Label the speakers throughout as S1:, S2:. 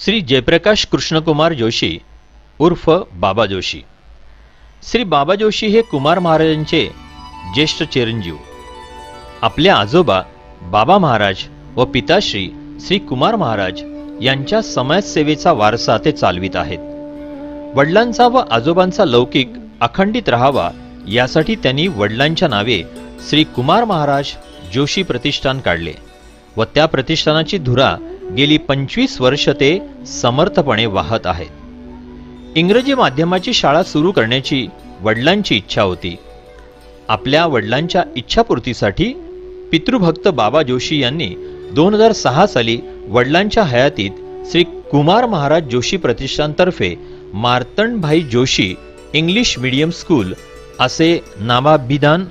S1: श्री जयप्रकाश कृष्णकुमार जोशी उर्फ बाबा जोशी। श्री बाबा जोशी हे कुमार महाराजांचे ज्येष्ठ चिरंजीव। आपले आजोबा बाबा महाराज व पिताश्री श्री कुमार महाराज यांच्या समाजसेवेचा वारसा ते चालवित आहेत। वडिलांचा व आजोबांचा लौकिक अखंडित राहावा यासाठी त्यांनी वडिलांच्या नावे श्री कुमार महाराज जोशी प्रतिष्ठान काढले व त्या प्रतिष्ठानाची धुरा गेली 25 वर्ष ते समर्थपणे वाहत आहेत। इंग्रजी माध्यमाची शाळा सुरू करण्याची वडिलांची इच्छा होती। आपल्या वडिलांच्या इच्छापूर्तीसाठी पितृभक्त बाबा जोशी यांनी 2006 साली वडिलांच्या हयातीत श्री कुमार महाराज जोशी प्रतिष्ठानतर्फे मार्तंडभाई जोशी इंग्लिश मीडियम स्कूल असे नामाभिधान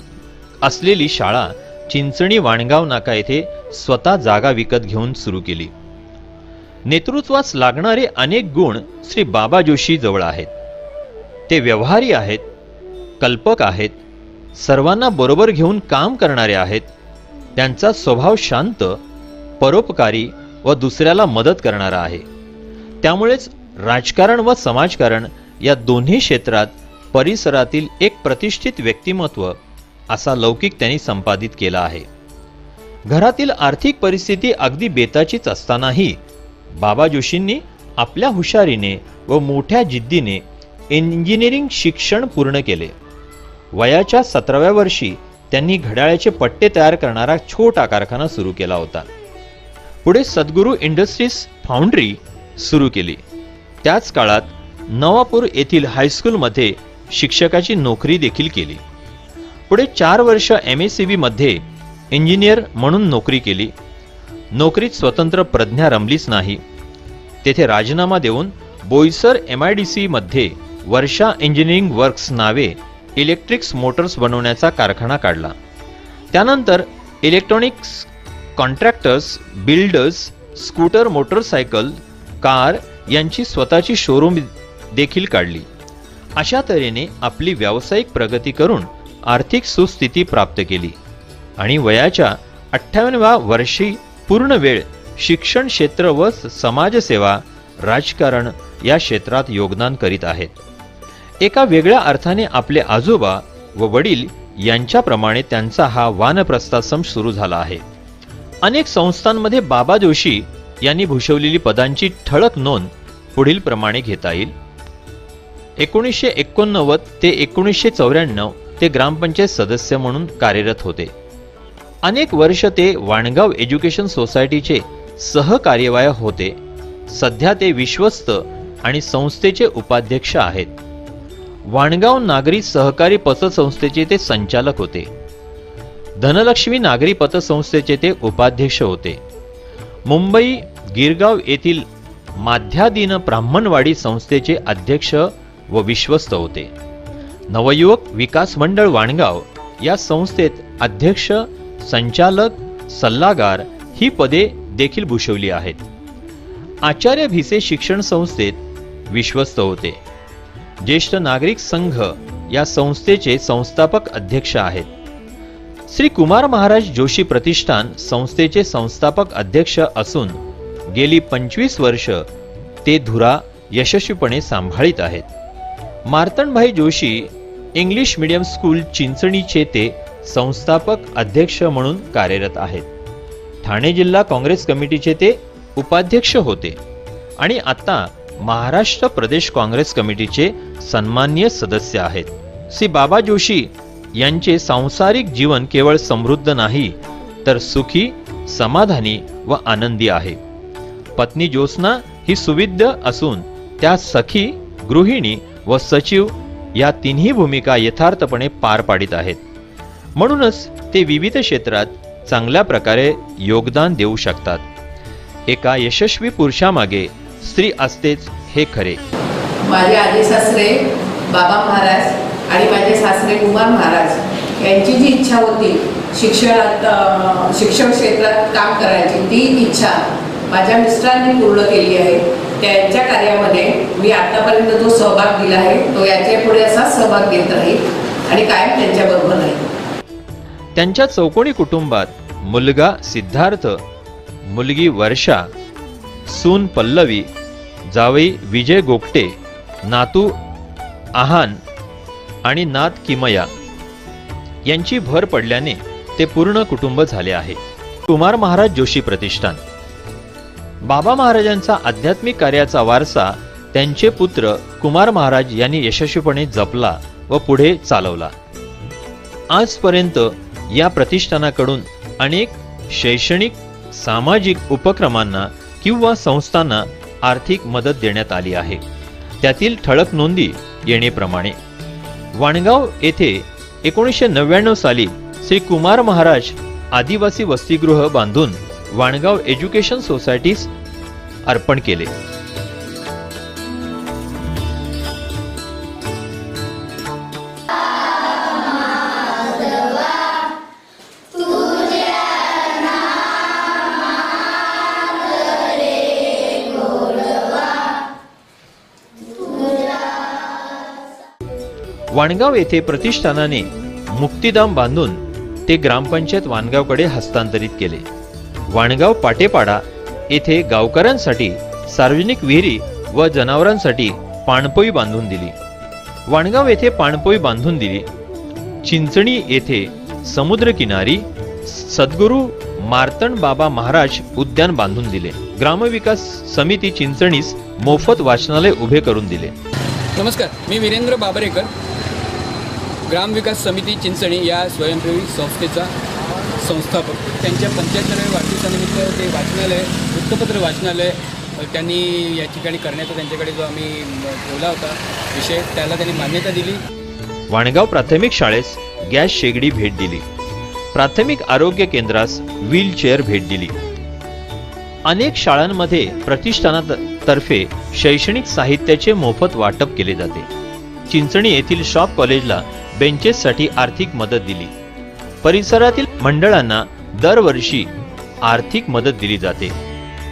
S1: असलेली शाळा चिंचणी वाणगाव नाका येथे स्वतः जागा विकत घेऊन सुरू केली। नेतृत्वास लागणारे अनेक गुण श्री बाबा जोशी जवळ आहेत। ते व्यवहारी आहेत, कल्पक आहेत, सर्वांना बरोबर घेऊन काम करणारे आहेत। त्यांचा स्वभाव शांत, परोपकारी व दुसऱ्याला मदत करणारा आहे। त्यामुळेच राजकारण व समाजकारण या दोन्ही क्षेत्रात परिसरातील एक प्रतिष्ठित व्यक्तिमत्व असा लौकिक त्यांनी संपादित केला आहे। घरातील आर्थिक परिस्थिती अगदी बेताचीच असतानाही बाबा जोशींनी आपल्या हुशारीने व मोठ्या जिद्दीने इंजिनिअरिंग शिक्षण पूर्ण केले। वयाच्या 17व्या वर्षी त्यांनी घड्याळाचे पट्टे तयार करणारा छोटा कारखाना सुरू केला होता। पुढे सद्गुरू इंडस्ट्रीज फाउंड्री सुरू केली। त्याच काळात नवापूर येथील हायस्कूलमध्ये शिक्षकाची नोकरी देखील केली। पुढे 4 वर्ष MSCB मध्ये इंजिनियर म्हणून नोकरी केली। नोकरीत स्वतंत्र प्रज्ञा रमलीच नाही। तेथे राजीनामा देऊन बोईसर MIDC मध्ये वर्षा इंजिनिअरिंग वर्क्स नावे इलेक्ट्रिक्स मोटर्स बनवण्याचा कारखाना काढला। त्यानंतर electronics contractors, builders, scooter, motorcycle, car यांची स्वतःची शोरूम देखील काढली। अशा तऱ्हेने आपली व्यावसायिक प्रगती करून आर्थिक सुस्थिती प्राप्त केली आणि वयाच्या 58व्या वर्षी पूर्ण वेळ शिक्षण क्षेत्र व समाजसेवा, राजकारण या क्षेत्रात योगदान करीत आहेत। एका वेगळ्या अर्थाने आपले आजोबा व वडील यांच्याप्रमाणे त्यांचा हा वानप्रस्थाश्रम सुरू झाला आहे। अनेक संस्थांमध्ये बाबा जोशी यांनी भूषवलेली पदांची ठळक नोंद पुढील प्रमाणे घेता येईल। 1989 ते 1994 ते ग्रामपंचायत सदस्य म्हणून कार्यरत होते। अनेक वर्ष ते वाणगाव एज्युकेशन सोसायटीचे सहकार्यवाह होते। सध्या ते विश्वस्त आणि संस्थेचे उपाध्यक्ष आहेत। वाणगाव नागरी सहकारी पतसंस्थेचे ते संचालक होते। धनलक्ष्मी नागरी पतसंस्थेचे ते उपाध्यक्ष होते। मुंबई गिरगाव येथील माध्यादीन ब्राह्मणवाडी संस्थेचे अध्यक्ष व विश्वस्त होते। नवयुवक विकास मंडळ वाणगाव या संस्थेत अध्यक्ष, संचालक, सल्लागार ही पदे देखील भूषवली आहेत। आचार्य भिसे शिक्षण संस्थेत विश्वस्त होते। ज्येष्ठ नागरिक संघ या संस्थेचे संस्थापक अध्यक्ष आहेत। श्री कुमार महाराज जोशी प्रतिष्ठान संस्थेचे संस्थापक अध्यक्ष असून गेली 25 वर्ष ते धुरा यशस्वीपणे सांभाळीत आहेत। मार्तंडभाई जोशी इंग्लिश मीडियम स्कूल चिंचणीचे ते संस्थापक अध्यक्ष म्हणून कार्यरत आहेत। ठाणे जिल्हा काँग्रेस कमिटीचे ते उपाध्यक्ष होते आणि आता महाराष्ट्र प्रदेश काँग्रेस कमिटीचे सन्माननीय सदस्य आहेत। श्री बाबा जोशी यांचे सांसारिक जीवन केवळ समृद्ध नाही तर सुखी, समाधानी व आनंदी आहे। पत्नी ज्योत्स्ना ही सुविद्य असून त्या सखी, गृहिणी व सचिव या तिन्ही भूमिका यथार्थपणे पार पाडित आहेत। म्हणूनच ते विविध क्षेत्रात चांगल्या प्रकारे योगदान देऊ शकतात। एका यशस्वी पुरुषामागे स्त्री असतेच हे खरे।
S2: माझे आजी सासरे बाबा महाराज आणि माझे सासरे कुमार महाराज यांची जी इच्छा होती शिक्षण क्षेत्रात काम करायची, ती इच्छा माझ्या मिस्टरांनी पूर्ण केली आहे। त्यांच्या कार्यामध्ये मी आतापर्यंत जो सहभाग दिला आहे तो याच्या पुढे असा सहभाग घेत राहील आणि कायम त्यांच्याबरोबर राहील।
S1: त्यांच्या चौकोनी कुटुंबात मुलगा सिद्धार्थ, मुलगी वर्षा, सून पल्लवी जावई विजय गोगटे, नातू आहान आणि नात किमया यांची भर पडल्याने ते पूर्ण कुटुंब झाले आहे. कुमार महाराज जोशी प्रतिष्ठान. बाबा महाराजांचा आध्यात्मिक कार्याचा वारसा त्यांचे पुत्र कुमार महाराज यांनी यशस्वीपणे जपला व पुढे चालवला. आजपर्यंत या प्रतिष्ठानाकडून अनेक शैक्षणिक सामाजिक उपक्रमांना किंवा संस्थांना आर्थिक मदत देण्यात आली आहे. त्यातील ठळक नोंदी येणेप्रमाणे: वाणगाव येथे 1999 साली श्री कुमार महाराज आदिवासी वसतिगृह बांधून वाणगाव एज्युकेशन सोसायटीस अर्पण केले. वाणगाव येथे प्रतिष्ठानाने मुक्तिधाम बांधून ते ग्रामपंचायत वाणगावकडे हस्तांतरित केले. वाणगाव पाटेपाडा येथे गावकऱ्यांसाठी सार्वजनिक विहिरी व जनावरांसाठी पाणपोई बांधून दिली. वाणगाव येथे पाणपोई बांधून दिली. चिंचणी येथे समुद्रकिनारी सद्गुरू मार्तंड बाबा महाराज उद्यान बांधून दिले. ग्रामविकास समिती चिंचणीस मोफत वाचनालय उभे करून दिले.
S3: नमस्कार, मी वीरेंद्र बाबरेकर, ग्रामविकास समिती चिंचणी या स्वयंसेवी संस्थेचा संस्थापक. त्यांच्या 75व्या वाढदिवसानिमित्त ते वाचनालय, वृत्तपत्र वाचनालय त्यांनी या ठिकाणी करण्याचा त्यांच्याकडे जो आम्ही ठेवला होता विषय, त्याला त्यांनी मान्यता दिली.
S1: वाणगाव प्राथमिक शाळेस गॅस शेगडी भेट दिली. प्राथमिक आरोग्य केंद्रास व्हीलचेअर भेट दिली. अनेक शाळांमध्ये प्रतिष्ठानातर्फे शैक्षणिक साहित्याचे मोफत वाटप केले जाते. चिंचणी येथील शॉप कॉलेजला बेंचेससाठी आर्थिक मदत दिली. परिसरातील मंडळांना दरवर्षी आर्थिक मदत दिली जाते.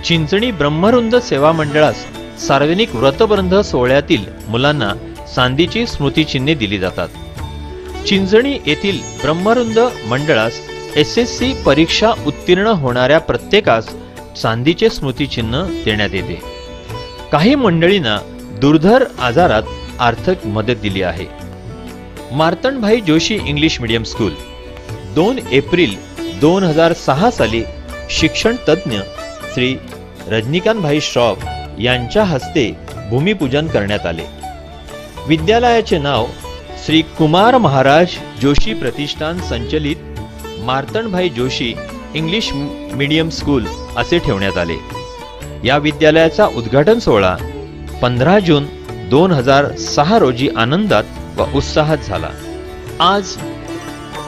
S1: चिंचणी ब्रह्मरुंद सेवा मंडळास सार्वजनिक व्रतबंध सोहळ्यातील मुलांना चांदीची स्मृतिचिन्हे दिली जातात. चिंचणी येथील ब्रह्मरुंद मंडळास SSC परीक्षा उत्तीर्ण होणाऱ्या प्रत्येकास चांदीचे स्मृतिचिन्ह देण्यात येते. काही मंडळींना दुर्धर आजारात आर्थिक मदत दिली आहे. Martandbhai Joshi English medium school. 2 एप्रिल 2006 साली शिक्षण तज्ज्ञ श्री रजनीकांतभाई श्रॉफ यांच्या हस्ते भूमिपूजन करण्यात आले. विद्यालयाचे नाव श्री कुमार महाराज जोशी प्रतिष्ठान संचलित मार्तंडभाई जोशी इंग्लिश मीडियम स्कूल असे ठेवण्यात आले. या विद्यालयाचा उद्घाटन सोहळा 15 जून 2006 रोजी आनंदात व उत्साहात झाला. आज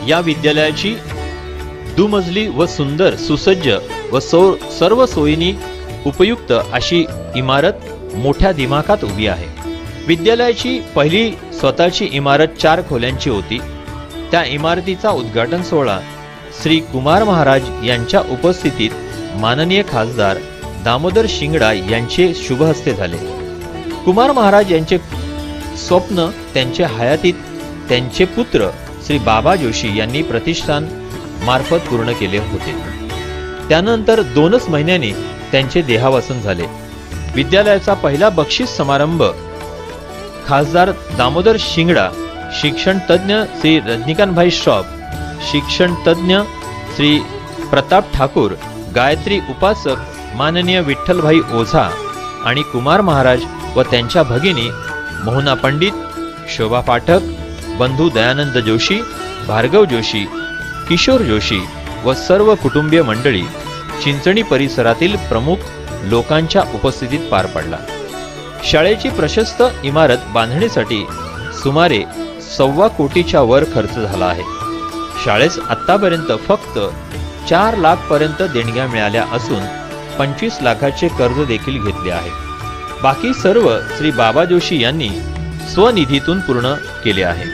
S1: या विद्यालयाची दुमजली व सुंदर सुसज्ज व सर्व सोयींनी उपयुक्त अशी इमारत मोठ्या दिमाखात उभी आहे. विद्यालयाची पहिली स्वतःची इमारत 4 खोल्यांची होती. त्या इमारतीचा उद्घाटन सोहळा श्री कुमार महाराज यांच्या उपस्थितीत माननीय खासदार दामोदर शिंगडा यांचे शुभहस्ते झाले. कुमार महाराज यांचे स्वप्न त्यांच्या हयातीत त्यांचे पुत्र श्री बाबा जोशी यांनी प्रतिष्ठान मार्फत पूर्ण केले होते. त्यानंतर 2च महिन्यांनी त्यांचे देहावसन झाले. विद्यालयाचा पहिला बक्षीस समारंभ खासदार दामोदर शिंगडा, शिक्षण तज्ज्ञ श्री रजनीकांतभाई श्रॉफ, शिक्षण तज्ज्ञ श्री प्रताप ठाकूर, गायत्री उपासक माननीय विठ्ठलभाई ओझा आणि कुमार महाराज व त्यांच्या भगिनी मोहना पंडित, शोभा पाठक, बंधू दयानंद जोशी, भार्गव जोशी, किशोर जोशी व सर्व कुटुंबीय मंडळी चिंचणी परिसरातील प्रमुख लोकांच्या उपस्थितीत पार पडला. शाळेची प्रशस्त इमारत बांधणीसाठी सुमारे 1.25 कोटीच्या वर खर्च झाला आहे. शाळेस आतापर्यंत फक्त 4 लाख पर्यंत देणग्या मिळाल्या असून 25 लाखाचे कर्ज देखील घेतले आहे. बाकी सर्व श्री बाबा जोशी यांनी स्वनिधीतून पूर्ण केले आहे.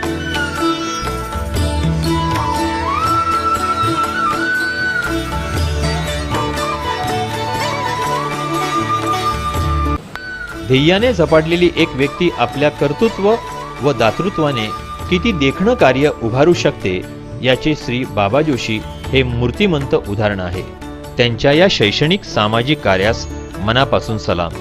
S1: ध्येयाने झपाटलेली एक व्यक्ती आपल्या कर्तृत्व व दातृत्वाने किती देखणं कार्य उभारू शकते याचे श्री बाबा जोशी हे मूर्तिमंत उदाहरण आहे. त्यांच्या या शैक्षणिक सामाजिक कार्यास मनापासून सलाम.